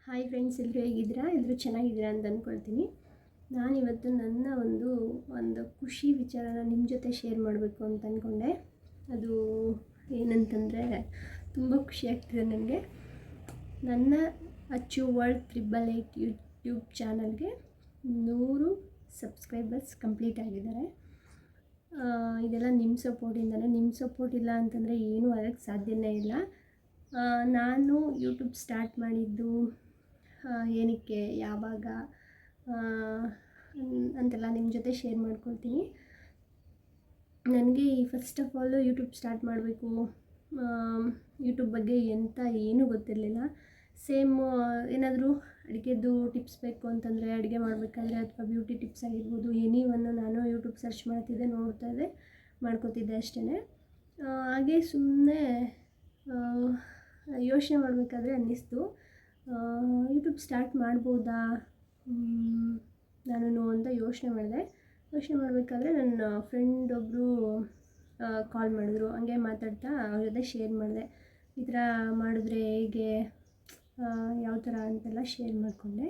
Hi friends, ಎಲ್ಲರೂ ಹೇಗಿದ್ದೀರಾ? ಎಲ್ಲರೂ ಚೆನ್ನಾಗಿದ್ದೀರಾ ಅಂತ ಅಂದ್ಕೊಳ್ತೀನಿ. ನಾನಿವತ್ತು ನನ್ನ ಒಂದು ಖುಷಿ ವಿಚಾರನ ನಿಮ್ಮ ಜೊತೆ ಶೇರ್ ಮಾಡಬೇಕು ಅಂತ ಅಂದ್ಕೊಂಡೆ. ಅದು ಏನಂತಂದರೆ ತುಂಬ ಖುಷಿ ಆಗ್ತಿದೆ ನನಗೆ. ನನ್ನ ಅಚ್ಚು ವರ್ಲ್ಡ್ 888 ಯೂಟ್ಯೂಬ್ ಚಾನಲ್ಗೆ 100 ಸಬ್ಸ್ಕ್ರೈಬರ್ಸ್ ಕಂಪ್ಲೀಟ್ ಆಗಿದ್ದಾರೆ. ಇದೆಲ್ಲ ನಿಮ್ಮ ಸಪೋರ್ಟಿಂದನೇ. ನಿಮ್ಮ ಸಪೋರ್ಟ್ ಇಲ್ಲ ಅಂತಂದರೆ ಏನೂ ಆಗಕ್ಕೆ ಸಾಧ್ಯನೇ ಇಲ್ಲ. ನಾನು ಯೂಟ್ಯೂಬ್ ಸ್ಟಾರ್ಟ್ ಮಾಡಿದ್ದು ಏನಕ್ಕೆ, ಯಾವಾಗ ಅಂತೆಲ್ಲ ನಿಮ್ಮ ಜೊತೆ ಶೇರ್ ಮಾಡ್ಕೊಳ್ತೀನಿ. ನನಗೆ first of all YouTube start ಮಾಡಬೇಕು, ಯೂಟ್ಯೂಬ್ ಬಗ್ಗೆ ಏನೂ ಗೊತ್ತಿರಲಿಲ್ಲ. ಏನಾದರೂ ಅಡುಗೆದು ಟಿಪ್ಸ್ ಬೇಕು ಅಂತಂದರೆ, ಅಡುಗೆ ಮಾಡಬೇಕಾದ್ರೆ ಅಥವಾ ಬ್ಯೂಟಿ ಟಿಪ್ಸ್ ಆಗಿರ್ಬೋದು, ಎನಿವನ್ನು ನಾನು ಯೂಟ್ಯೂಬ್ ಸರ್ಚ್ ಮಾಡ್ತಿದ್ದೆ, ನೋಡ್ತಾ ಇದ್ದೆ, ಮಾಡ್ಕೋತಿದ್ದೆ ಅಷ್ಟೇ. ಹಾಗೆ ಸುಮ್ಮನೆ ಯೋಚನೆ ಮಾಡಬೇಕಾದ್ರೆ ಅನ್ನಿಸ್ತು, ಯೂಟ್ಯೂಬ್ ಸ್ಟಾರ್ಟ್ ಮಾಡ್ಬೋದಾ ನಾನು ಅಂತ ಯೋಚನೆ ಮಾಡಬೇಕಾದ್ರೆ ನನ್ನ ಫ್ರೆಂಡ್ ಒಬ್ಬರು ಕಾಲ್ ಮಾಡಿದ್ರು. ಹಂಗೆ ಮಾತಾಡ್ತಾ ಅವ್ರ ಜೊತೆ ಶೇರ್ ಮಾಡಿದೆ, ಈ ಥರ ಮಾಡಿದ್ರೆ ಹೇಗೆ, ಯಾವ ಥರ ಅಂತೆಲ್ಲ ಶೇರ್ ಮಾಡಿಕೊಂಡೆ.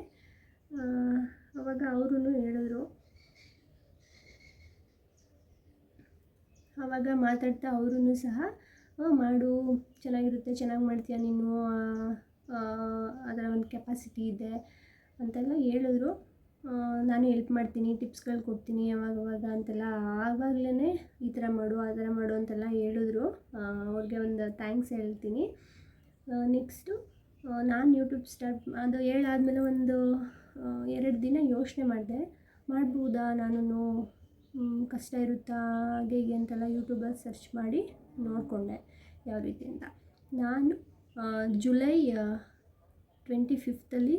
ಆವಾಗ ಅವರು ಹೇಳಿದ್ರು, ಆವಾಗ ಮಾತಾಡ್ತಾ ಅವರೂ ಸಹ ಮಾಡು, ಚೆನ್ನಾಗಿರುತ್ತೆ, ಚೆನ್ನಾಗಿ ಮಾಡ್ತೀಯ ನೀನು, ಅದರ ಒಂದು ಕೆಪಾಸಿಟಿ ಇದೆ ಅಂತೆಲ್ಲ ಹೇಳಿದ್ರು. ನಾನು ಹೆಲ್ಪ್ ಮಾಡ್ತೀನಿ, ಟಿಪ್ಸ್ಗಳು ಕೊಡ್ತೀನಿ ಅವಾಗವಾಗ ಅಂತೆಲ್ಲ ಆವಾಗಲೇ ಈ ಥರ ಮಾಡು, ಆ ಥರ ಮಾಡು ಅಂತೆಲ್ಲ ಹೇಳಿದ್ರು. ಅವ್ರಿಗೆ ಒಂದು ಥ್ಯಾಂಕ್ಸ್ ಹೇಳ್ತೀನಿ. ನೆಕ್ಸ್ಟು ನಾನು ಯೂಟ್ಯೂಬ್ ಸ್ಟಾರ್ಟ್ ಅದು ಹೇಳಾದ್ಮೇಲೆ ಒಂದು 2 ದಿನ ಯೋಚನೆ ಮಾಡಿದೆ, ಮಾಡ್ಬೋದಾ ನಾನು, ಕಷ್ಟ ಇರುತ್ತಾ ಹಾಗೆ ಹೀಗೆ ಅಂತೆಲ್ಲ ಯೂಟ್ಯೂಬಲ್ಲಿ ಸರ್ಚ್ ಮಾಡಿ ನೋಡಿಕೊಂಡೆ ಯಾವ ರೀತಿ ಅಂತ. ನಾನು ಜುಲೈ 25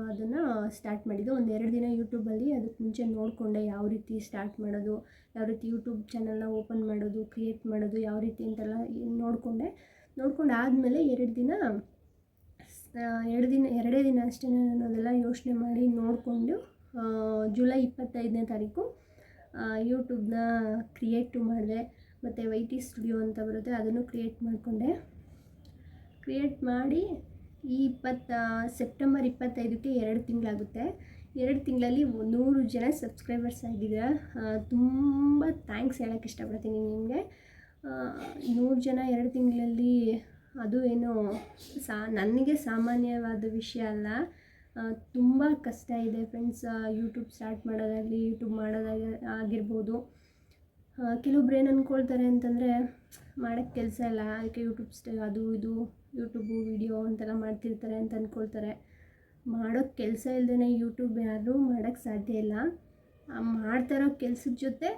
ಅದನ್ನು ಸ್ಟಾರ್ಟ್ ಮಾಡಿದ್ದು. 1-2 ದಿನ ಯೂಟ್ಯೂಬಲ್ಲಿ ಅದಕ್ಕೆ ಮುಂಚೆ ನೋಡಿಕೊಂಡೆ, ಯಾವ ರೀತಿ ಸ್ಟಾರ್ಟ್ ಮಾಡೋದು, ಯಾವ ರೀತಿ ಯೂಟ್ಯೂಬ್ ಚಾನಲ್ನ ಓಪನ್ ಮಾಡೋದು, ಕ್ರಿಯೇಟ್ ಮಾಡೋದು, ಯಾವ ರೀತಿ ಅಂತೆಲ್ಲ ನೋಡ್ಕೊಂಡು ಆದಮೇಲೆ 2 ದಿನ ಅಷ್ಟೇ ನಾನು ಅದೆಲ್ಲ ಯೋಚನೆ ಮಾಡಿ ನೋಡಿಕೊಂಡು ಜುಲೈ 25ನೇ ತಾರೀಕು ಯೂಟ್ಯೂಬ್ನ ಕ್ರಿಯೇಟು ಮಾಡಿದೆ. ಮತ್ತು YT ಸ್ಟುಡಿಯೋ ಅಂತ ಬರುತ್ತೆ, ಅದನ್ನು ಕ್ರಿಯೇಟ್ ಮಾಡಿ ಈ ಸೆಪ್ಟೆಂಬರ್ 25ಕ್ಕೆ 2 ತಿಂಗಳಾಗುತ್ತೆ. 2 ತಿಂಗಳಲ್ಲಿ 100 ಜನ ಸಬ್ಸ್ಕ್ರೈಬರ್ಸ್ ಆಗಿದ್ದೀರಾ. ತುಂಬ ಥ್ಯಾಂಕ್ಸ್ ಹೇಳೋಕ್ಕೆ ಇಷ್ಟಪಡ್ತೀನಿ ನಿಮಗೆ. 100 ಜನ 2 ತಿಂಗಳಲ್ಲಿ, ಅದು ಏನು ನನಗೆ ಸಾಮಾನ್ಯವಾದ ವಿಷಯ ಅಲ್ಲ. ತುಂಬ ಕಷ್ಟ ಇದೆ ಫ್ರೆಂಡ್ಸ್, ಯೂಟ್ಯೂಬ್ ಸ್ಟಾರ್ಟ್ ಮಾಡೋದಾಗಲಿ, ಯೂಟ್ಯೂಬ್ ಆಗಿರ್ಬೋದು. ಕೆಲವೊಬ್ರು ಏನು ಅಂದ್ಕೊಳ್ತಾರೆ ಅಂತಂದರೆ, ಮಾಡೋಕ್ಕೆ ಕೆಲಸ ಇಲ್ಲ, ಅದಕ್ಕೆ ಅದು ಇದು ಯೂಟ್ಯೂಬು ವಿಡಿಯೋ ಅಂತೆಲ್ಲ ಮಾಡ್ತಿರ್ತಾರೆ ಅಂತ ಅಂದ್ಕೊಳ್ತಾರೆ. ಮಾಡೋಕ್ಕೆ ಕೆಲಸ ಇಲ್ಲದೇ ಯೂಟ್ಯೂಬ್ ಯಾರೂ ಮಾಡೋಕ್ಕೆ ಸಾಧ್ಯ ಇಲ್ಲ. ಮಾಡ್ತಾರೋ ಕೆಲಸದ ಜೊತೆ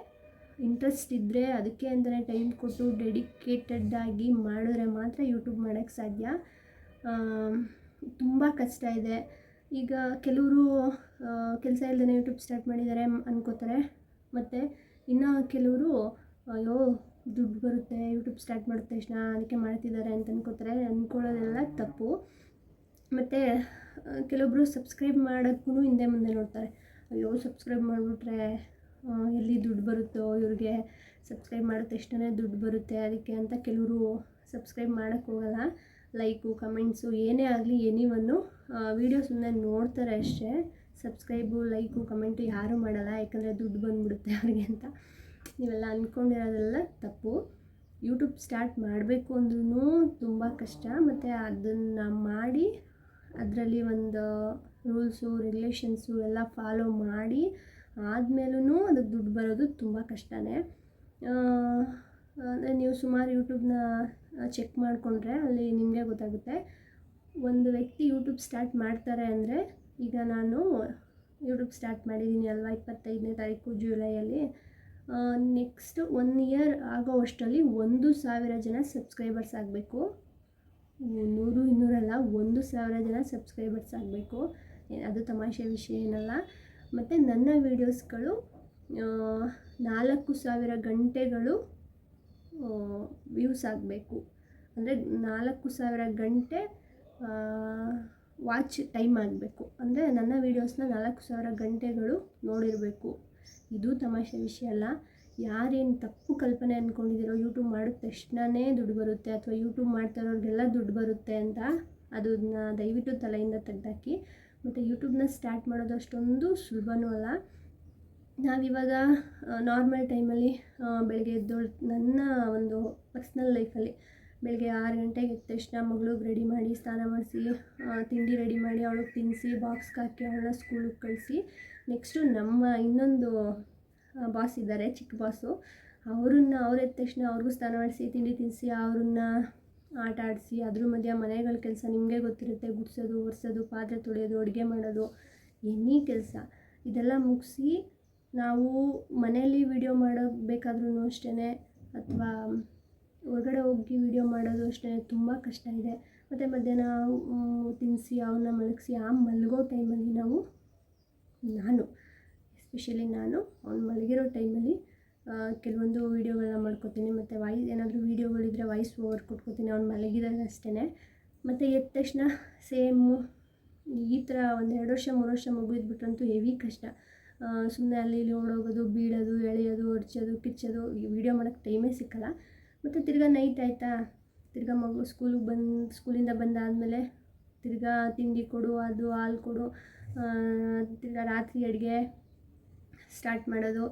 ಇಂಟ್ರೆಸ್ಟ್ ಇದ್ದರೆ, ಅದಕ್ಕೆ ಅಂತಲೇ ಟೈಮ್ ಕೊಟ್ಟು ಡೆಡಿಕೇಟೆಡ್ಡಾಗಿ ಮಾಡಿದ್ರೆ ಮಾತ್ರ ಯೂಟ್ಯೂಬ್ ಮಾಡೋಕ್ಕೆ ಸಾಧ್ಯ. ತುಂಬ ಕಷ್ಟ ಇದೆ. ಈಗ ಕೆಲವರು ಕೆಲಸ ಇಲ್ಲದೇ ಯೂಟ್ಯೂಬ್ ಸ್ಟಾರ್ಟ್ ಮಾಡಿದ್ದಾರೆ ಅಂದ್ಕೋತಾರೆ. ಮತ್ತು ಇನ್ನು ಕೆಲವರು ಅಯ್ಯೋ ದುಡ್ಡು ಬರುತ್ತೆ ಯೂಟ್ಯೂಬ್ ಸ್ಟಾರ್ಟ್ ಮಾಡಿದ ತಕ್ಷಣ, ಅದಕ್ಕೆ ಮಾಡ್ತಿದ್ದಾರೆ ಅಂತ ಅಂದ್ಕೊಳ್ಳೋದೆಲ್ಲ ತಪ್ಪು. ಮತ್ತು ಕೆಲವೊಬ್ಬರು ಸಬ್ಸ್ಕ್ರೈಬ್ ಮಾಡೋಕ್ಕೂ ಹಿಂದೆ ಮುಂದೆ ನೋಡ್ತಾರೆ. ಅಯ್ಯೋ ಸಬ್ಸ್ಕ್ರೈಬ್ ಮಾಡಿಬಿಟ್ರೆ ಎಲ್ಲಿ ದುಡ್ಡು ಬರುತ್ತೋ, ಇವ್ರಿಗೆ ಸಬ್ಸ್ಕ್ರೈಬ್ ಮಾಡಿದ ತಕ್ಷಣ ದುಡ್ಡು ಬರುತ್ತೆ ಅದಕ್ಕೆ ಅಂತ ಕೆಲವರು ಸಬ್ಸ್ಕ್ರೈಬ್ ಮಾಡೋಕ್ಕೆ ಹೋಗಲ್ಲ. ಲೈಕು, ಕಮೆಂಟ್ಸು, ಏನೇ ಆಗಲಿ ಎನಿವನ್ನು ವೀಡಿಯೋ ಸುಮ್ಮನೆ ನೋಡ್ತಾರೆ ಅಷ್ಟೇ. ಸಬ್ಸ್ಕ್ರೈಬು, ಲೈಕು, ಕಮೆಂಟು ಯಾರೂ ಮಾಡಲ್ಲ, ಯಾಕಂದರೆ ದುಡ್ಡು ಬಂದುಬಿಡುತ್ತೆ ಅವ್ರಿಗೆ ಅಂತ. ನೀವೆಲ್ಲ ಅಂದ್ಕೊಂಡಿರೋದೆಲ್ಲ ತಪ್ಪು. ಯೂಟ್ಯೂಬ್ ಸ್ಟಾರ್ಟ್ ಮಾಡಬೇಕು ಅಂದ್ರೂ ತುಂಬ ಕಷ್ಟ. ಮತ್ತು ಅದನ್ನು ಮಾಡಿ ಅದರಲ್ಲಿ ಒಂದು ರೂಲ್ಸು, ರೆಗ್ಯುಲೇಷನ್ಸು ಎಲ್ಲ ಫಾಲೋ ಮಾಡಿ ಆದಮೇಲೂ ಅದಕ್ಕೆ ದುಡ್ಡು ಬರೋದು ತುಂಬ ಕಷ್ಟನೇ. ಅಂದರೆ ನೀವು ಸುಮಾರು ಯೂಟ್ಯೂಬ್ನ ಚೆಕ್ ಮಾಡಿಕೊಂಡ್ರೆ ಅಲ್ಲಿ ನಿಮಗೆ ಗೊತ್ತಾಗುತ್ತೆ. ಒಂದು ವ್ಯಕ್ತಿ ಯೂಟ್ಯೂಬ್ ಸ್ಟಾರ್ಟ್ ಮಾಡ್ತಾರೆ ಅಂದರೆ, ಈಗ ನಾನು ಯೂಟ್ಯೂಬ್ ಸ್ಟಾರ್ಟ್ ಮಾಡಿದ್ದೀನಿ ಅಲ್ವಾ 25ನೇ ತಾರೀಕು ಜುಲೈಯಲ್ಲಿ, ನೆಕ್ಸ್ಟ್ 1 ಇಯರ್ ಆಗೋ ಅಷ್ಟರಲ್ಲಿ 1,000 ಜನ ಸಬ್ಸ್ಕ್ರೈಬರ್ಸ್ ಆಗಬೇಕು. 100-200 ಅಲ್ಲ, 1,000 ಜನ ಸಬ್ಸ್ಕ್ರೈಬರ್ಸ್ ಆಗಬೇಕು. ಅದು ತಮಾಷೆ ವಿಷಯ ಏನಲ್ಲ. ಮತ್ತು ನನ್ನ ವೀಡಿಯೋಸ್ಗಳು 4,000 ಗಂಟೆಗಳು ವ್ಯೂಸ್ ಆಗಬೇಕು. ಅಂದರೆ 4,000 ಗಂಟೆ ವಾಚ್ ಟೈಮ್ ಆಗಬೇಕು. ಅಂದರೆ ನನ್ನ ವೀಡಿಯೋಸ್ನ 4,000 ಗಂಟೆಗಳು ನೋಡಿರಬೇಕು. ಇದು ತಮಾಷೆ ವಿಷಯ ಅಲ್ಲ. ಯಾರೇನು ತಪ್ಪು ಕಲ್ಪನೆ ಅಂದ್ಕೊಂಡಿದ್ದೀರೋ ಯೂಟ್ಯೂಬ್ ಮಾಡಿದ ತಕ್ಷಣವೇ ದುಡ್ಡು ಬರುತ್ತೆ ಅಥವಾ ಯೂಟ್ಯೂಬ್ ಮಾಡ್ತಾ ಇರೋರಿಗೆಲ್ಲ ದುಡ್ಡು ಬರುತ್ತೆ ಅಂತ, ಅದನ್ನ ದಯವಿಟ್ಟು ತಲೆಯಿಂದ ತೆಗೆದಾಕಿ. ಮತ್ತು ಯೂಟ್ಯೂಬ್ನ ಸ್ಟಾರ್ಟ್ ಮಾಡೋದು ಅಷ್ಟೊಂದು ಸುಲಭನೂ ಅಲ್ಲ. ನಾವಿವಾಗ ನಾರ್ಮಲ್ ಟೈಮಲ್ಲಿ ಬೆಳಗ್ಗೆ ಎದ್ದೋಳು ನನ್ನ ಒಂದು ಪರ್ಸ್ನಲ್ ಲೈಫಲ್ಲಿ ಬೆಳಗ್ಗೆ 6 ಗಂಟೆಗೆ ಎದ್ದ ತಕ್ಷಣ ಮಗಳಿಗೆ ರೆಡಿ ಮಾಡಿ ಸ್ನಾನ ಮಾಡಿಸಿ ತಿಂಡಿ ರೆಡಿ ಮಾಡಿ ಅವಳಿಗೆ ತಿನ್ನಿಸಿ ಬಾಕ್ಸ್ಗೆ ಹಾಕಿ ಅವಳನ್ನ ಸ್ಕೂಲಿಗೆ ಕಳಿಸಿ, ನೆಕ್ಸ್ಟು ನಮ್ಮ ಇನ್ನೊಂದು ಬಾಸ್ ಇದ್ದಾರೆ, ಚಿಕ್ಕ ಬಾಸು, ಅವ್ರು ಎದ್ದ ತಕ್ಷಣ ಅವ್ರಿಗೂ ಸ್ನಾನ ಮಾಡಿಸಿ ತಿಂಡಿ ತಿನ್ನಿಸಿ ಅವ್ರನ್ನ ಆಟ ಆಡಿಸಿ, ಅದ್ರ ಮಧ್ಯೆ ಮನೆಗಳ ಕೆಲಸ ನಿಮಗೆ ಗೊತ್ತಿರುತ್ತೆ, ಗುಡಿಸೋದು ಒರೆಸೋದು ಪಾತ್ರೆ ತೊಳೆಯೋದು ಅಡುಗೆ ಮಾಡೋದು ಎನಿ ಕೆಲಸ ಇದೆಲ್ಲ ಮುಗಿಸಿ ನಾವು ಮನೆಯಲ್ಲಿ ವೀಡಿಯೋ ಮಾಡಬೇಕಾದ್ರೂ ಅಷ್ಟೇ ಅಥವಾ ಹೊರಗಡೆ ಹೋಗಿ ವೀಡಿಯೋ ಮಾಡೋದು ಅಷ್ಟೇ ತುಂಬ ಕಷ್ಟ ಇದೆ. ಮತ್ತು ಮಧ್ಯಾಹ್ನ ತಿನ್ನಿಸಿ ಅವನ್ನ ಮಲಗಿಸಿ ಮಲಗೋ ಟೈಮಲ್ಲಿ ನಾನು ಎಸ್ಪೆಷಲಿ ಅವ್ನು ಮಲಗಿರೋ ಟೈಮಲ್ಲಿ ಕೆಲವೊಂದು ವೀಡಿಯೋಗಳನ್ನ ಮಾಡ್ಕೋತೀನಿ. ಮತ್ತು ಏನಾದರೂ ವೀಡಿಯೋಗಳಿದ್ದರೆ ವಾಯ್ಸ್ ಓವರ್ ಕೊಟ್ಕೋತೀನಿ ಅವ್ನು ಮಲಗಿದಾಗ ಅಷ್ಟೇ. ಮತ್ತು ಎದ್ದ ತಕ್ಷಣ ಸೇಮು ಈ ಥರ ಒಂದು 2 ವರ್ಷ 3 ವರ್ಷ ಮಗು ಇದ್ಬಿಟ್ರಂತೂ ಹೆವಿ ಕಷ್ಟ. ಸುಮ್ಮನೆ ಅಲ್ಲಿ ಇಲ್ಲಿ ಓಡೋಗೋದು, ಬೀಳೋದು, ಎಳೆಯೋದು, ಹೊಡ್ಚೋದು, ಕಿಚ್ಚೋದು, ಈ ವಿಡಿಯೋ ಮಾಡೋಕ್ಕೆ ಟೈಮೇ ಸಿಕ್ಕಲ್ಲ. ಮತ್ತು ತಿರ್ಗಾ ನೈಟ್ ಆಯಿತಾ, ತಿರ್ಗಾ ಮಗು ಸ್ಕೂಲಿಂದ ಬಂದಾದಮೇಲೆ ತಿರ್ಗಾ ತಿಂಡಿ ಕೊಡು, ಅದು ಹಾಲು ಕೊಡು, ತಿರ್ಗಾ ರಾತ್ರಿ ಅಡುಗೆ ಸ್ಟಾರ್ಟ್ ಮಾಡೋದು,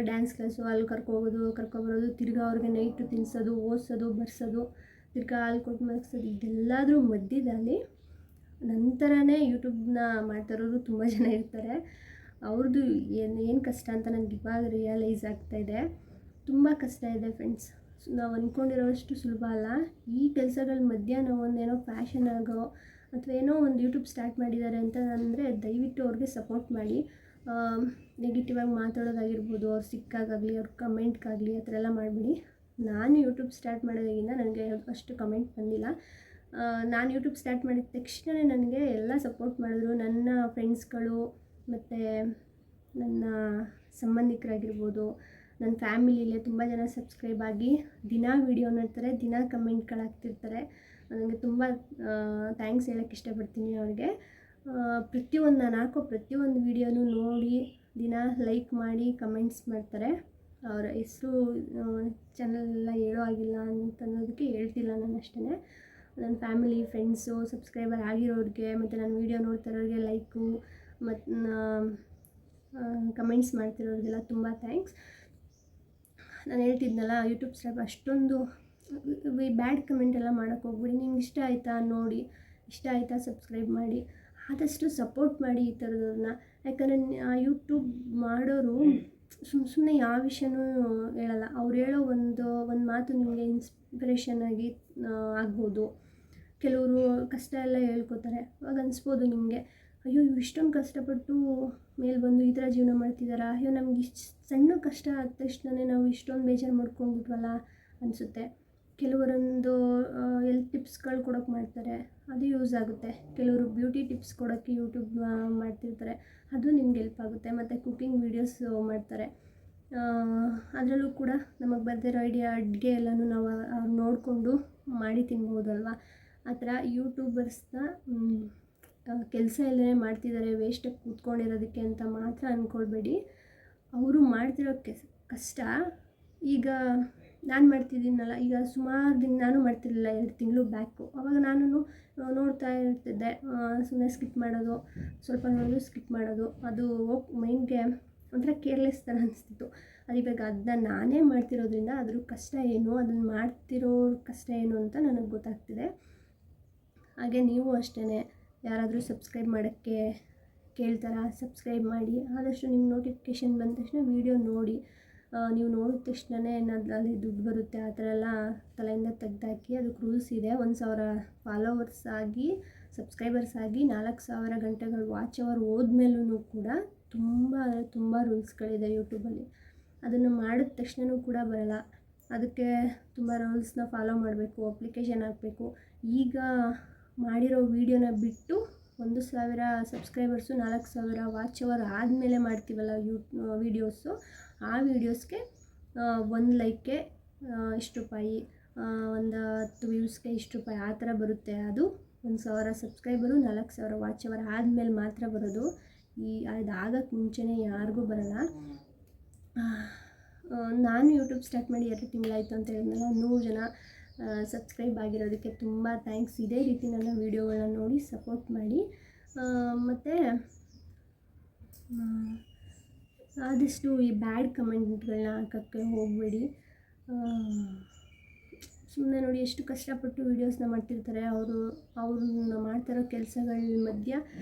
ಡ್ಯಾನ್ಸ್ ಕ್ಲಾಸು ಅಲ್ಲಿ ಕರ್ಕೊಬರೋದು, ತಿರ್ಗಾ ಅವ್ರಿಗೆ ನೈಟು ತಿನ್ನಿಸೋದು, ಓದಿಸೋದು, ಬರ್ಸೋದು, ತಿರ್ಗಾ ಹಾಲು ಕೊಟ್ಟು ಮಲಗಿಸೋದು, ಇದೆಲ್ಲದ್ರ ಮಧ್ಯದಲ್ಲಿ ನಂತರನೇ ಯೂಟ್ಯೂಬ್ನ ಮಾಡ್ತಾರೋರು ತುಂಬ ಜನ ಇರ್ತಾರೆ. ಅವ್ರದ್ದು ಏನು ಕಷ್ಟ ಅಂತ ನನಗೆ ಇವಾಗ ರಿಯಲೈಸ್ ಆಗ್ತಾಯಿದೆ. ತುಂಬ ಕಷ್ಟ ಇದೆ ಫ್ರೆಂಡ್ಸ್. ನಾವು ಅಂದ್ಕೊಂಡಿರೋಷ್ಟು ಸುಲಭ ಅಲ್ಲ. ಈ ಕೆಲಸಗಳ ಮಧ್ಯೆ ನಾವು ಒಂದೇನೋ ಫ್ಯಾಷನ್ ಆಗೋ ಅಥವಾ ಏನೋ ಒಂದು ಯೂಟ್ಯೂಬ್ ಸ್ಟಾರ್ಟ್ ಮಾಡಿದ್ದಾರೆ ಅಂತ ಅಂದರೆ ದಯವಿಟ್ಟು ಅವ್ರಿಗೆ ಸಪೋರ್ಟ್ ಮಾಡಿ. ನೆಗೆಟಿವ್ ಆಗಿ ಮಾತಾಡೋದಾಗಿರ್ಬೋದು, ಅವ್ರು ಸಿಕ್ಕಾಗಲಿ, ಅವ್ರ ಕಮೆಂಟ್ಗಾಗಲಿ ಆ ಥರ ಎಲ್ಲ ಮಾಡಿಬಿಡಿ. ನಾನು ಯೂಟ್ಯೂಬ್ ಸ್ಟಾರ್ಟ್ ಮಾಡೋದಾಗಿಂದ ನನಗೆ ಅಷ್ಟು ಕಮೆಂಟ್ ಬಂದಿಲ್ಲ. ನಾನು ಯೂಟ್ಯೂಬ್ ಸ್ಟಾರ್ಟ್ ಮಾಡಿದ ತಕ್ಷಣ ನನಗೆ ಎಲ್ಲ ಸಪೋರ್ಟ್ ಮಾಡಿದ್ರು. ನನ್ನ ಫ್ರೆಂಡ್ಸ್ಗಳು ಮತ್ತು ನನ್ನ ಸಂಬಂಧಿಕರಾಗಿರ್ಬೋದು, ನನ್ನ ಫ್ಯಾಮಿಲಿಯಲ್ಲೇ ತುಂಬ ಜನ ಸಬ್ಸ್ಕ್ರೈಬ್ ಆಗಿ ದಿನ ವೀಡಿಯೋ ನೋಡ್ತಾರೆ, ದಿನ ಕಮೆಂಟ್ಗಳು ಹಾಕ್ತಿರ್ತಾರೆ. ನನಗೆ ತುಂಬ ಥ್ಯಾಂಕ್ಸ್ ಹೇಳೋಕ್ಕೆ ಇಷ್ಟಪಡ್ತೀನಿ ಅವ್ರಿಗೆ. ಪ್ರತಿಯೊಂದು ನಾನು ಹಾಕೋ ಪ್ರತಿಯೊಂದು ವೀಡಿಯೋನೂ ನೋಡಿ ದಿನ ಲೈಕ್ ಮಾಡಿ ಕಮೆಂಟ್ಸ್ ಮಾಡ್ತಾರೆ. ಅವರ ಹೆಸರು ಚಾನಲೆಲ್ಲ ಹೇಳೋ ಆಗಿಲ್ಲ ಅಂತ ಅನ್ನೋದಕ್ಕೆ ಹೇಳ್ತಿಲ್ಲ ನಾನು ಅಷ್ಟೇ. ನನ್ನ ಫ್ಯಾಮಿಲಿ, ಫ್ರೆಂಡ್ಸು, ಸಬ್ಸ್ಕ್ರೈಬರ್ ಆಗಿರೋರಿಗೆ ಮತ್ತು ನನ್ನ ವೀಡಿಯೋ ನೋಡ್ತಾ ಇರೋರಿಗೆ ಲೈಕು ಮತ್ತು ಕಮೆಂಟ್ಸ್ ಮಾಡ್ತಿರೋರಿಗೆಲ್ಲ ತುಂಬ ಥ್ಯಾಂಕ್ಸ್. ನಾನು ಹೇಳ್ತಿದ್ನಲ್ಲ ಯೂಟ್ಯೂಬ್ ಸ್ಟಾರ್ಟ್ ಅಷ್ಟೊಂದು ಬ್ಯಾಡ್ ಕಮೆಂಟ್ ಎಲ್ಲ ಮಾಡೋಕ್ಕೆ ಹೋಗ್ಬಿಡಿ. ನಿಮ್ಗೆ ಇಷ್ಟ ಆಯಿತಾ ನೋಡಿ, ಇಷ್ಟ ಆಯಿತಾ ಸಬ್ಸ್ಕ್ರೈಬ್ ಮಾಡಿ, ಆದಷ್ಟು ಸಪೋರ್ಟ್ ಮಾಡಿ ಈ ಥರದವ್ರನ್ನ. ಯಾಕಂದರೆ ಯೂಟ್ಯೂಬ್ ಮಾಡೋರು ಸುಮ್ಮನೆ ಯಾವ ವಿಷಯನೂ ಹೇಳಲ್ಲ. ಅವ್ರು ಹೇಳೋ ಒಂದು ಮಾತು ನಿಮಗೆ ಇನ್ಸ್ಪಿರೇಷನ್ ಆಗಿ ಆಗ್ಬೋದು. ಕೆಲವರು ಕಷ್ಟ ಎಲ್ಲ ಹೇಳ್ಕೊತಾರೆ. ಅವಾಗ ಅನಿಸ್ಬೋದು ನಿಮಗೆ, ಅಯ್ಯೋ ಇವ್ರು ಇಷ್ಟೊಂದು ಕಷ್ಟಪಟ್ಟು ಮೇಲೆ ಬಂದು ಈ ಥರ ಜೀವನ ಮಾಡ್ತಿದ್ದಾರಾ, ಅಯ್ಯೋ ನಮ್ಗೆ ಇಷ್ಟು ಸಣ್ಣ ಕಷ್ಟ ಆದ ತಕ್ಷಣವೇ ನಾವು ಇಷ್ಟೊಂದು ಬೇಜಾರು ಮಾಡ್ಕೊಂಡ್ಬಿಟ್ವಲ್ಲ ಅನಿಸುತ್ತೆ. ಕೆಲವರೊಂದು ಹೆಲ್ತ್ ಟಿಪ್ಸ್ಗಳು ಕೊಡೋಕ್ಕೆ ಮಾಡ್ತಾರೆ, ಅದು ಯೂಸ್ ಆಗುತ್ತೆ. ಕೆಲವರು ಬ್ಯೂಟಿ ಟಿಪ್ಸ್ ಕೊಡೋಕ್ಕೆ ಯೂಟ್ಯೂಬ್ ಮಾಡ್ತಿರ್ತಾರೆ, ಅದು ನಿಮ್ಗೆ ಹೆಲ್ಪ್ ಆಗುತ್ತೆ. ಮತ್ತು ಕುಕ್ಕಿಂಗ್ ವೀಡಿಯೋಸ್ ಮಾಡ್ತಾರೆ, ಅದರಲ್ಲೂ ಕೂಡ ನಮಗೆ ಬರ್ದಿರೋ ಅಡುಗೆ ಎಲ್ಲನೂ ನಾವು ಅವ್ರು ನೋಡಿಕೊಂಡು ಮಾಡಿ ತಿನ್ಬೋದಲ್ವ. ಆ ಥರ ಯೂಟ್ಯೂಬರ್ಸ್ನ ಕೆಲಸ ಇಲ್ಲದೇ ಮಾಡ್ತಿದ್ದಾರೆ, ವೇಸ್ಟಾಗಿ ಕೂತ್ಕೊಂಡಿರೋದಕ್ಕೆ ಅಂತ ಮಾತ್ರ ಅಂದ್ಕೊಳ್ಬೇಡಿ. ಅವರು ಮಾಡ್ತಿರೋ ಕಷ್ಟ ಈಗ ನಾನು ಮಾಡ್ತಿದ್ದೀನಲ್ಲ, ಈಗ ಸುಮಾರು ದಿನ ನಾನು ಮಾಡ್ತಿರಲಿಲ್ಲ, 2 ತಿಂಗಳು ಬ್ಯಾಕು. ಆವಾಗ ನಾನು ನೋಡ್ತಾ ಇರ್ತಿದ್ದೆ, ಸುಮ್ಮನೆ ಸ್ಕಿಪ್ ಮಾಡೋದು, ಸ್ವಲ್ಪ ನೋಡೋದು ಸ್ಕಿಪ್ ಮಾಡೋದು, ಅದು ಮೈಂಡ್ಗೆ ಒಂಥರ ಕೇರ್ಲೆಸ್ ಥರ ಅನಿಸ್ತಿತ್ತು. ಅದು ಇವಾಗ ಅದನ್ನ ನಾನೇ ಮಾಡ್ತಿರೋದ್ರಿಂದ ಅದ್ರ ಕಷ್ಟ ಏನು, ಅದನ್ನು ಮಾಡ್ತಿರೋರ ಕಷ್ಟ ಏನು ಅಂತ ನನಗೆ ಗೊತ್ತಾಗ್ತಿದೆ. ಹಾಗೆ ನೀವು ಅಷ್ಟೇ, ಯಾರಾದರೂ ಸಬ್ಸ್ಕ್ರೈಬ್ ಮಾಡೋಕ್ಕೆ ಕೇಳ್ತಾರಾ, ಸಬ್ಸ್ಕ್ರೈಬ್ ಮಾಡಿ. ಆದಷ್ಟು ನಿಮ್ಗೆ ನೋಟಿಫಿಕೇಷನ್ ಬಂದ ತಕ್ಷಣ ವೀಡಿಯೋ ನೋಡಿ. ನೀವು ನೋಡಿದ ತಕ್ಷಣವೇ ಅಲ್ಲಿ ದುಡ್ಡು ಬರುತ್ತೆ ಆ ಥರ ಎಲ್ಲ ತಲೆಯಿಂದ ತೆಗ್ದಾಕಿ. ಅದಕ್ಕೆ ರೂಲ್ಸ್ ಇದೆ. 1000 ಫಾಲೋವರ್ಸ್ ಆಗಿ, ಸಬ್ಸ್ಕ್ರೈಬರ್ಸ್ ಆಗಿ 4000 ಗಂಟೆಗಳು ವಾಚ್ ಅವರ್ ಹೋದ್ಮೇಲೂ ಕೂಡ ತುಂಬ ರೂಲ್ಸ್ಗಳಿದೆ ಯೂಟ್ಯೂಬಲ್ಲಿ. ಅದನ್ನು ಮಾಡಿದ ತಕ್ಷಣವೂ ಕೂಡ ಬರಲ್ಲ. ಅದಕ್ಕೆ ತುಂಬ ರೂಲ್ಸ್ನ ಫಾಲೋ ಮಾಡಬೇಕು, ಅಪ್ಲಿಕೇಶನ್ ಹಾಕಬೇಕು. ಈಗ ಮಾಡಿರೋ ವೀಡಿಯೋನ ಬಿಟ್ಟು 1000 ಸಬ್ಸ್ಕ್ರೈಬರ್ಸು 4000 ವಾಚ್ ಅವರ್ ಆದಮೇಲೆ ಮಾಡ್ತೀವಲ್ಲ ವೀಡಿಯೋಸು, ಆ ವೀಡಿಯೋಸ್ಗೆ 1 ಲೈಕ್ಗೆ ಇಷ್ಟು ರೂಪಾಯಿ, ಒಂದು 10 ವ್ಯೂಸ್ಗೆ ಇಷ್ಟು ರೂಪಾಯಿ ಆ ಥರ ಬರುತ್ತೆ. ಅದು 1000 ಸಬ್ಸ್ಕ್ರೈಬರು 4000 ವಾಚ್ ಅವರ್ ಆದಮೇಲೆ ಮಾತ್ರ ಬರೋದು. ಅದು ಆಗೋಕ್ಕೆ ಮುಂಚೆನೇ ಯಾರಿಗೂ ಬರಲ್ಲ. ನಾನು ಯೂಟ್ಯೂಬ್ ಸ್ಟಾರ್ಟ್ ಮಾಡಿ 2 ತಿಂಗಳಾಯಿತು ಅಂತ ಹೇಳಿದ್ನಲ್ಲ, 100 ಜನ ಸಬ್ಸ್ಕ್ರೈಬ್ ಆಗಿರೋದಕ್ಕೆ ತುಂಬ ಥ್ಯಾಂಕ್ಸ್. ಇದೇ ರೀತಿ ನನ್ನ ವೀಡಿಯೋಗಳನ್ನ ನೋಡಿ ಸಪೋರ್ಟ್ ಮಾಡಿ. ಮತ್ತು ಆದಷ್ಟು ಈ ಬ್ಯಾಡ್ ಕಮೆಂಟ್ಗಳನ್ನ ಹಾಕೋಕ್ಕೆ ಹೋಗಬೇಡಿ. ಸುಮ್ಮನೆ ನೋಡಿ ಎಷ್ಟು ಕಷ್ಟಪಟ್ಟು ವೀಡಿಯೋಸ್ನ ಮಾಡ್ತಿರ್ತಾರೆ. ಅವ್ರನ್ನ ಮಾಡ್ತಿರೋ ಕೆಲಸಗಳ ಮಧ್ಯ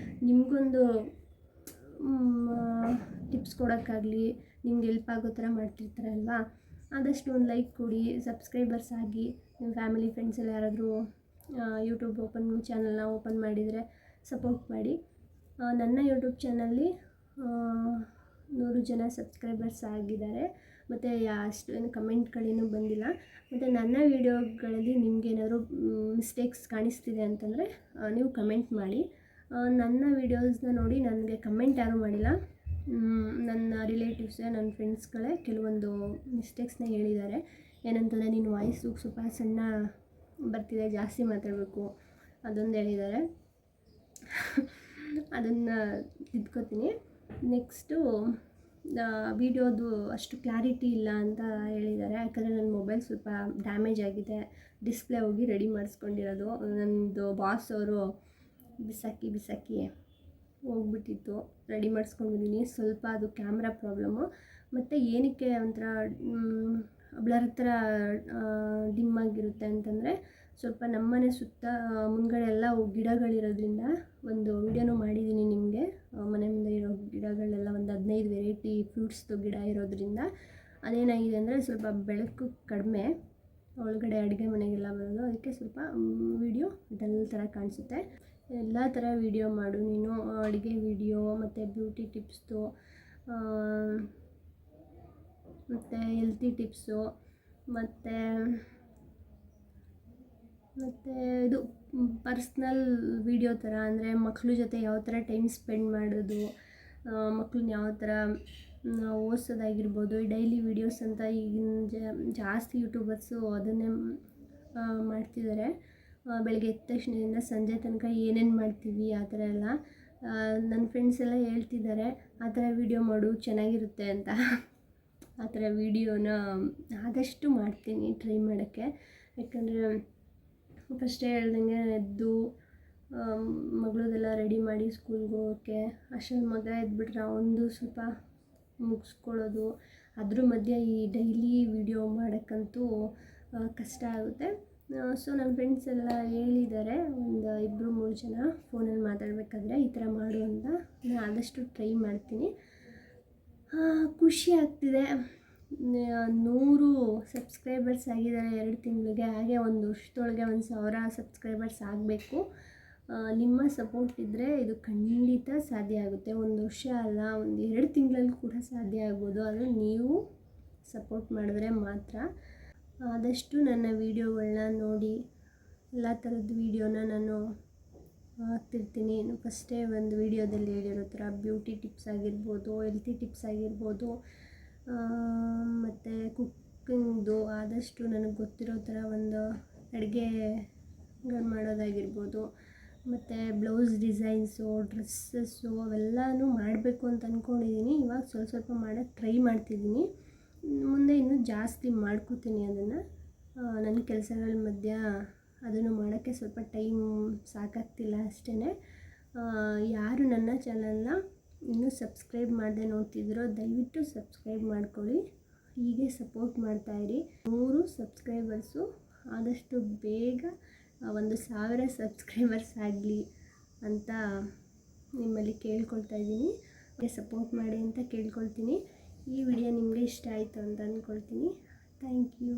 ನಿಮಗೊಂದು ಟಿಪ್ಸ್ ಕೊಡೋಕ್ಕಾಗಲಿ, ನಿಮ್ಗೆ ಹೆಲ್ಪ್ ಆಗೋ ಥರ ಮಾಡ್ತಿರ್ತಾರೆ ಅಲ್ವಾ. ಆದಷ್ಟು ಒಂದು ಲೈಕ್ ಕೊಡಿ, ಸಬ್ಸ್ಕ್ರೈಬರ್ಸ್ ಆಗಿ. ನಿಮ್ಮ ಫ್ಯಾಮಿಲಿ ಫ್ರೆಂಡ್ಸ್ ಎಲ್ಲ ಯಾರಾದರೂ ಯೂಟ್ಯೂಬ್ ಚಾನಲ್ನ ಓಪನ್ ಮಾಡಿದರೆ ಸಪೋರ್ಟ್ ಮಾಡಿ. ನನ್ನ ಯೂಟ್ಯೂಬ್ ಚಾನಲ್ಲಿ 100 ಜನ ಸಬ್ಸ್ಕ್ರೈಬರ್ಸ್ ಆಗಿದ್ದಾರೆ. ಮತ್ತು ಅಷ್ಟು ಏನು ಕಮೆಂಟ್ಗಳೇನೂ ಬಂದಿಲ್ಲ. ಮತ್ತು ನನ್ನ ವೀಡಿಯೋಗಳಲ್ಲಿ ನಿಮಗೇನಾದರೂ ಮಿಸ್ಟೇಕ್ಸ್ ಕಾಣಿಸ್ತಿದೆ ಅಂತಂದರೆ ನೀವು ಕಮೆಂಟ್ ಮಾಡಿ. ನನ್ನ ವೀಡಿಯೋಸ್ನ ನೋಡಿ ನನಗೆ ಕಮೆಂಟ್ ಯಾರೂ ಮಾಡಿಲ್ಲ. ನನ್ನ ರಿಲೇಟಿವ್ಸೇ, ನನ್ನ ಫ್ರೆಂಡ್ಸ್ಗಳೇ ಕೆಲವೊಂದು ಮಿಸ್ಟೇಕ್ಸ್ನ ಹೇಳಿದ್ದಾರೆ. ಏನಂತಂದರೆ ನಿನ್ನ ವಾಯ್ಸು ಸ್ವಲ್ಪ ಸಣ್ಣ ಬರ್ತಿದೆ, ಜಾಸ್ತಿ ಮಾತಾಡಬೇಕು, ಅದೊಂದು ಹೇಳಿದ್ದಾರೆ. ಅದನ್ನು ತಿದ್ಕೋತೀನಿ. ನೆಕ್ಸ್ಟು ವೀಡಿಯೋದು ಅಷ್ಟು ಕ್ಲಾರಿಟಿ ಇಲ್ಲ ಅಂತ ಹೇಳಿದ್ದಾರೆ. ಯಾಕಂದರೆ ನನ್ನ ಮೊಬೈಲ್ ಸ್ವಲ್ಪ ಡ್ಯಾಮೇಜ್ ಆಗಿದೆ, ಡಿಸ್ಪ್ಲೇ ಹೋಗಿ ರೆಡಿ ಮಾಡಿಸ್ಕೊಂಡಿರೋದು. ನನ್ನದು ಬಾಸ್ ಅವರು ಬಿಸಾಕಿ ಹೋಗ್ಬಿಟ್ಟಿತ್ತು, ರೆಡಿ ಮಾಡಿಸ್ಕೊಂಡಿದ್ದೀನಿ. ಸ್ವಲ್ಪ ಅದು ಕ್ಯಾಮ್ರಾ ಪ್ರಾಬ್ಲಮ್ಮು. ಮತ್ತು ಏನಕ್ಕೆ ಒಂಥರ ಬ್ಲರ್ ಥರ ಡಿಮ್ ಆಗಿರುತ್ತೆ ಅಂತಂದರೆ, ಸ್ವಲ್ಪ ನಮ್ಮನೆ ಸುತ್ತ ಮುಂದ್ಗಡೆ ಎಲ್ಲ ಗಿಡಗಳಿರೋದ್ರಿಂದ ಒಂದು ವೀಡಿಯೋನೂ ಮಾಡಿದ್ದೀನಿ ನಿಮಗೆ. ಮನೆ ಮುಂದೆ ಇರೋ ಗಿಡಗಳೆಲ್ಲ ಒಂದು 15 ವೆರೈಟಿ ಫ್ರೂಟ್ಸ್ದು ಗಿಡ ಇರೋದ್ರಿಂದ ಅದೇನಾಗಿದೆ ಅಂದರೆ ಸ್ವಲ್ಪ ಬೆಳಕು ಕಡಿಮೆ, ಒಳಗಡೆ ಅಡುಗೆ ಮನೆಗೆಲ್ಲ ಬರೋದು. ಅದಕ್ಕೆ ಸ್ವಲ್ಪ ವೀಡಿಯೋ ಡಲ್ ಥರ ಕಾಣಿಸುತ್ತೆ. ಎಲ್ಲ ಥರ ವೀಡಿಯೋ ಮಾಡು ನೀನು, ಅಡುಗೆ ವೀಡಿಯೋ ಮತ್ತು ಬ್ಯೂಟಿ ಟಿಪ್ಸ್ದು ಮತ್ತು ಹೆಲ್ತಿ ಟಿಪ್ಸು ಮತ್ತು ಇದು ಪರ್ಸ್ನಲ್ ವೀಡಿಯೋ ಥರ, ಅಂದರೆ ಮಕ್ಳ ಜೊತೆ ಯಾವ ಥರ ಟೈಮ್ ಸ್ಪೆಂಡ್ ಮಾಡೋದು, ಮಕ್ಳನ್ನ ಯಾವ ಥರ ಓದಿಸೋದಾಗಿರ್ಬೋದು. ಡೈಲಿ ವೀಡಿಯೋಸ್ ಅಂತ ಈಗಿನ ಜಾಸ್ತಿ ಯೂಟ್ಯೂಬರ್ಸು ಅದನ್ನೇ ಮಾಡ್ತಿದ್ದಾರೆ. ಬೆಳಗ್ಗೆ ಎದ್ದ ತಕ್ಷಣದಿಂದ ಸಂಜೆ ತನಕ ಏನೇನು ಮಾಡ್ತೀವಿ ಆ ಥರ ಎಲ್ಲ. ನನ್ನ ಫ್ರೆಂಡ್ಸ್ ಎಲ್ಲ ಹೇಳ್ತಿದ್ದಾರೆ ಆ ಥರ ವೀಡಿಯೋ ಮಾಡು ಚೆನ್ನಾಗಿರುತ್ತೆ ಅಂತ. ಆ ಥರ ವೀಡಿಯೋನ ಆದಷ್ಟು ಮಾಡ್ತೀನಿ ಟ್ರೈ ಮಾಡೋಕ್ಕೆ. ಯಾಕಂದರೆ ಫಸ್ಟೇ ಹೇಳ್ದಂಗೆ ಎದ್ದು ಮಗಳದೆಲ್ಲ ರೆಡಿ ಮಾಡಿ ಸ್ಕೂಲ್ಗೆ ಹೋಗೋಕ್ಕೆ, ಅಷ್ಟೊಂದು ಮಗ ಎದ್ಬಿಟ್ರೆ ಅವನದು ಸ್ವಲ್ಪ ಮುಗಿಸ್ಕೊಳ್ಳೋದು, ಅದ್ರ ಮಧ್ಯೆ ಈ ಡೈಲಿ ವೀಡಿಯೋ ಮಾಡೋಕ್ಕಂತೂ ಕಷ್ಟ ಆಗುತ್ತೆ. ಸೊ ನನ್ನ ಫ್ರೆಂಡ್ಸ್ ಎಲ್ಲ ಹೇಳಿದ್ದಾರೆ, ಒಂದು 2-3 ಜನ ಫೋನಲ್ಲಿ ಮಾತಾಡಬೇಕಾದ್ರೆ ಈ ಥರ ಮಾಡು ಅಂತ. ನಾನು ಆದಷ್ಟು ಟ್ರೈ ಮಾಡ್ತೀನಿ. ಖುಷಿ ಆಗ್ತಿದೆ. 100 ಸಬ್ಸ್ಕ್ರೈಬರ್ಸ್ ಆಗಿದ್ದಾರೆ 2 ತಿಂಗಳಿಗೆ. ಹಾಗೆ 1 ವರ್ಷದೊಳಗೆ 1000 ಸಬ್ಸ್ಕ್ರೈಬರ್ಸ್ ಆಗಬೇಕು. ನಿಮ್ಮ ಸಪೋರ್ಟ್ ಇದ್ದರೆ ಇದು ಖಂಡಿತ ಸಾಧ್ಯ ಆಗುತ್ತೆ. 1 ವರ್ಷ ಅಲ್ಲ, 1-2 ತಿಂಗಳಲ್ಲಿ ಕೂಡ ಸಾಧ್ಯ ಆಗ್ಬೋದು. ಅದು ನೀವು ಸಪೋರ್ಟ್ ಮಾಡಿದ್ರೆ ಮಾತ್ರ. ಆದಷ್ಟು ನನ್ನ ವೀಡಿಯೋಗಳನ್ನ ನೋಡಿ, ಎಲ್ಲ ಥರದ ವೀಡಿಯೋನ ನಾನು ಹಾಕ್ತಿರ್ತೀನಿ. ಫಸ್ಟೇ ಒಂದು ವೀಡಿಯೋದಲ್ಲಿ ಹೇಳಿರೋ ಥರ ಬ್ಯೂಟಿ ಟಿಪ್ಸ್ ಆಗಿರ್ಬೋದು, ಹೆಲ್ತಿ ಟಿಪ್ಸ್ ಆಗಿರ್ಬೋದು, ಮತ್ತು ಕುಕ್ಕಿಂಗ್ದು ಆದಷ್ಟು ನನಗೆ ಗೊತ್ತಿರೋ ಥರ ಒಂದು ಅಡುಗೆಗಳು ಮಾಡೋದಾಗಿರ್ಬೋದು, ಮತ್ತು ಬ್ಲೌಸ್ ಡಿಸೈನ್ಸು, ಡ್ರೆಸ್ಸಸ್ಸು ಅವೆಲ್ಲನೂ ಮಾಡಬೇಕು ಅಂತ ಅಂದ್ಕೊಂಡಿದ್ದೀನಿ. ಇವಾಗ ಸ್ವಲ್ಪ ಮಾಡೋಕ್ಕೆ ಟ್ರೈ ಮಾಡ್ತಿದ್ದೀನಿ. ಮುಂದೆ ಇನ್ನೂ ಜಾಸ್ತಿ ಮಾಡ್ಕೋತೀನಿ ಅದನ್ನು. ನನ್ನ ಕೆಲಸಗಳ ಮಧ್ಯ ಅದನ್ನು ಮಾಡೋಕ್ಕೆ ಸ್ವಲ್ಪ ಟೈಮ್ ಸಾಕಾಗ್ತಿಲ್ಲ ಅಷ್ಟೇ. ಯಾರು ನನ್ನ ಚಾನಲ್ನ ಇನ್ನೂ ಸಬ್ಸ್ಕ್ರೈಬ್ ಮಾಡದೆ ನೋಡ್ತಿದ್ರೋ ದಯವಿಟ್ಟು ಸಬ್ಸ್ಕ್ರೈಬ್ ಮಾಡ್ಕೊಳ್ಳಿ. ಹೀಗೆ ಸಪೋರ್ಟ್ ಮಾಡ್ತಾಯಿರಿ. 100 ಸಬ್ಸ್ಕ್ರೈಬರ್ಸು ಆದಷ್ಟು ಬೇಗ 1000 ಸಬ್ಸ್ಕ್ರೈಬರ್ಸ್ ಆಗಲಿ ಅಂತ ನಿಮ್ಮಲ್ಲಿ ಕೇಳ್ಕೊಳ್ತಾ ಇದ್ದೀನಿ. ಸಪೋರ್ಟ್ ಮಾಡಿ ಅಂತ ಕೇಳ್ಕೊಳ್ತೀನಿ. ಈ ವಿಡಿಯೋ ನಿಮಗೆ ಇಷ್ಟ ಆಯಿತು ಅಂತ ಅಂದ್ಕೊಳ್ತೀನಿ. Thank you.